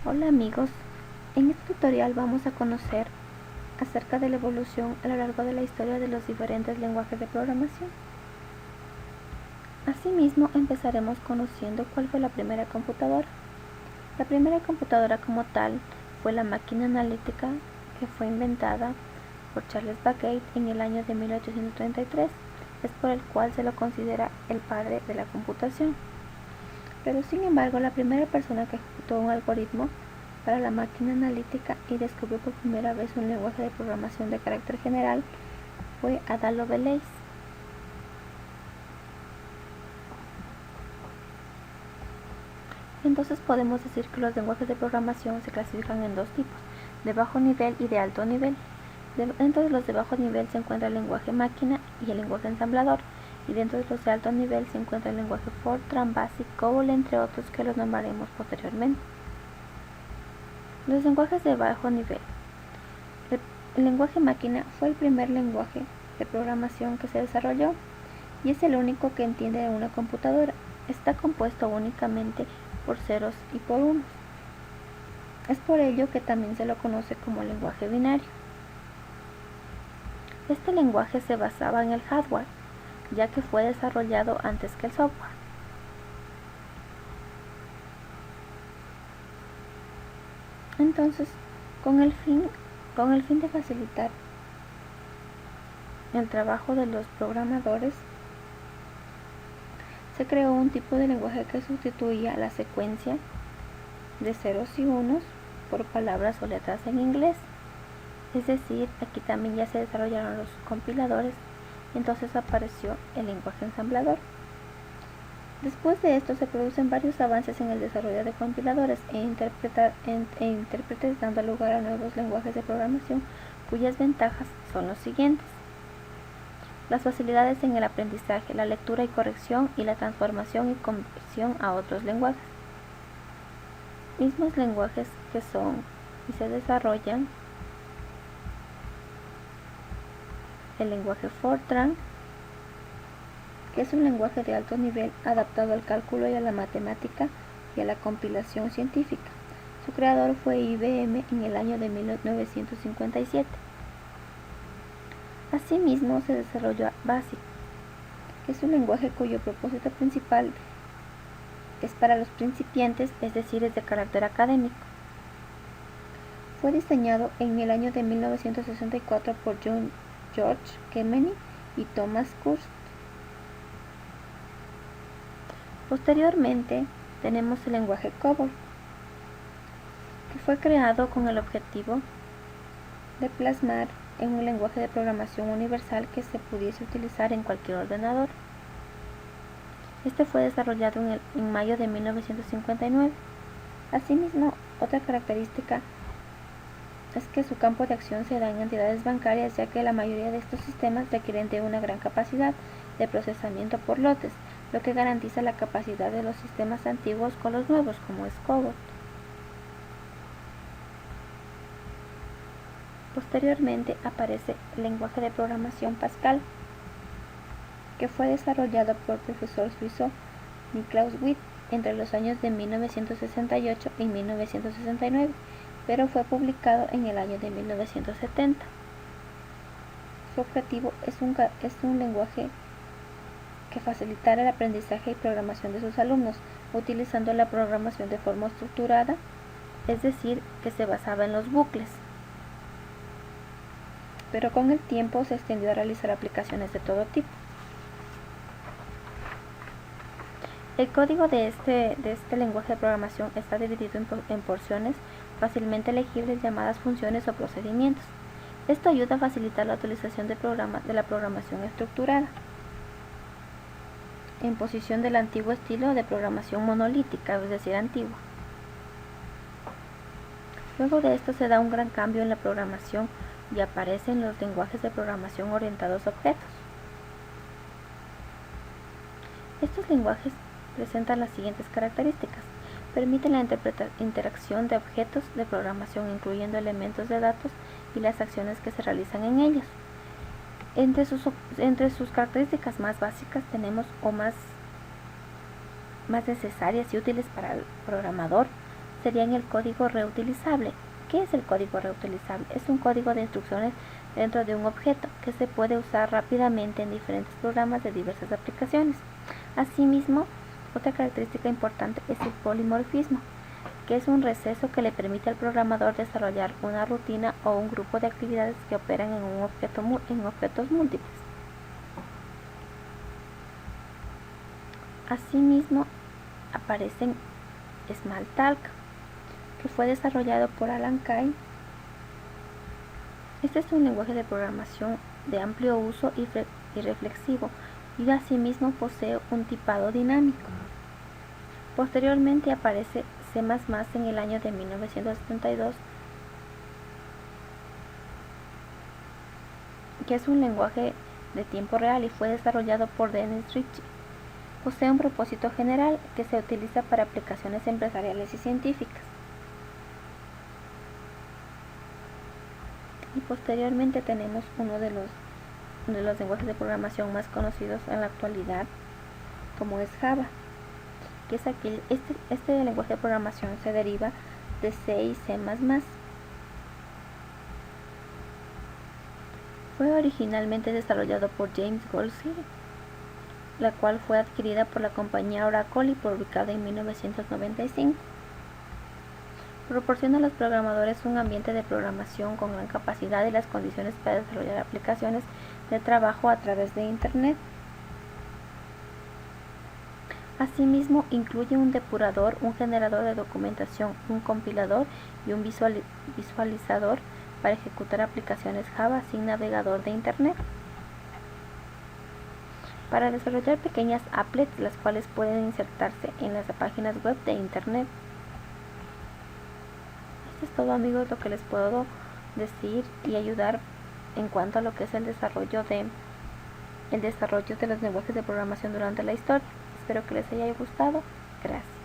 Hola amigos, en este tutorial vamos a conocer acerca de la evolución a lo largo de la historia de los diferentes lenguajes de programación. Asimismo, empezaremos conociendo cuál fue la primera computadora. La primera computadora como tal fue la máquina analítica, que fue inventada por Charles Babbage en el año de 1833. Es por el cual se lo considera el padre de la computación. Pero sin embargo, la primera persona que ejecutó un algoritmo para la máquina analítica y descubrió por primera vez un lenguaje de programación de carácter general fue Ada Lovelace. Entonces podemos decir que los lenguajes de programación se clasifican en dos tipos, de bajo nivel y de alto nivel. Dentro de los de bajo nivel se encuentra el lenguaje máquina y el lenguaje ensamblador, y dentro de los de alto nivel se encuentra el lenguaje Fortran, Basic, COBOL, entre otros que los nombraremos posteriormente. Los lenguajes de bajo nivel. El lenguaje máquina fue el primer lenguaje de programación que se desarrolló y es el único que entiende una computadora. Está compuesto únicamente por ceros y por unos. Es por ello que también se lo conoce como lenguaje binario. Este lenguaje se basaba en el hardware, ya que fue desarrollado antes que el software. Entonces, con el fin de facilitar el trabajo de los programadores, se creó un tipo de lenguaje que sustituía la secuencia de ceros y unos por palabras o letras en inglés. Es decir, aquí también ya se desarrollaron los compiladores, y entonces apareció el lenguaje ensamblador. Después de esto se producen varios avances en el desarrollo de compiladores e intérpretes, dando lugar a nuevos lenguajes de programación cuyas ventajas son los siguientes: las facilidades en el aprendizaje, la lectura y corrección y la transformación y conversión a otros lenguajes. Mismos lenguajes que son y se desarrollan el lenguaje Fortran, que es un lenguaje de alto nivel adaptado al cálculo y a la matemática y a la compilación científica. Su creador fue IBM en el año de 1957. Asimismo se desarrolló Basic, que es un lenguaje cuyo propósito principal es para los principiantes, es decir, es de carácter académico. Fue diseñado en el año de 1964 por George Kemeny y Thomas Kurz. Posteriormente tenemos el lenguaje COBOL, que fue creado con el objetivo de plasmar en un lenguaje de programación universal que se pudiese utilizar en cualquier ordenador. Este fue desarrollado en mayo de 1959. Asimismo, otra característica es que su campo de acción se da en entidades bancarias, ya que la mayoría de estos sistemas requieren de una gran capacidad de procesamiento por lotes, lo que garantiza la capacidad de los sistemas antiguos con los nuevos, como es COBOL. Posteriormente aparece el lenguaje de programación Pascal, que fue desarrollado por el profesor suizo Niklaus Witt entre los años de 1968 y 1969, pero fue publicado en el año de 1970. Su objetivo es un lenguaje que facilitara el aprendizaje y programación de sus alumnos, utilizando la programación de forma estructurada, es decir, que se basaba en los bucles. Pero con el tiempo se extendió a realizar aplicaciones de todo tipo. El código de este lenguaje de programación está dividido en porciones fácilmente legibles llamadas funciones o procedimientos. Esto ayuda a facilitar la utilización de la programación estructurada, en posición del antiguo estilo de programación monolítica, es decir, antigua. Luego de esto se da un gran cambio en la programación y aparecen los lenguajes de programación orientados a objetos. Estos lenguajes presentan las siguientes características: permiten la interacción de objetos de programación, incluyendo elementos de datos y las acciones que se realizan en ellos. Entre sus características más básicas tenemos, o más necesarias y útiles para el programador, serían el código reutilizable. ¿Qué es el código reutilizable? Es un código de instrucciones dentro de un objeto que se puede usar rápidamente en diferentes programas de diversas aplicaciones. Asimismo, otra característica importante es el polimorfismo, que es un receso que le permite al programador desarrollar una rutina o un grupo de actividades que operan en objetos múltiples. Asimismo, aparecen Smalltalk, que fue desarrollado por Alan Kay. Este es un lenguaje de programación de amplio uso y reflexivo, y asimismo posee un tipado dinámico. Posteriormente aparece C++ en el año de 1972, que es un lenguaje de tiempo real y fue desarrollado por Dennis Ritchie. Posee un propósito general que se utiliza para aplicaciones empresariales y científicas. Y posteriormente tenemos uno de los lenguajes de programación más conocidos en la actualidad, como es Java, que es este lenguaje de programación se deriva de C y C++. Fue originalmente desarrollado por James Gosling, la cual fue adquirida por la compañía Oracle y publicada en 1995. Proporciona a los programadores un ambiente de programación con gran capacidad y las condiciones para desarrollar aplicaciones de trabajo a través de Internet. Asimismo, incluye un depurador, un generador de documentación, un compilador y un visualizador para ejecutar aplicaciones Java sin navegador de Internet. Para desarrollar pequeñas applets, las cuales pueden insertarse en las páginas web de Internet. Esto es todo, amigos, lo que les puedo decir y ayudar en cuanto a lo que es el desarrollo de los lenguajes de programación durante la historia. Espero que les haya gustado. Gracias.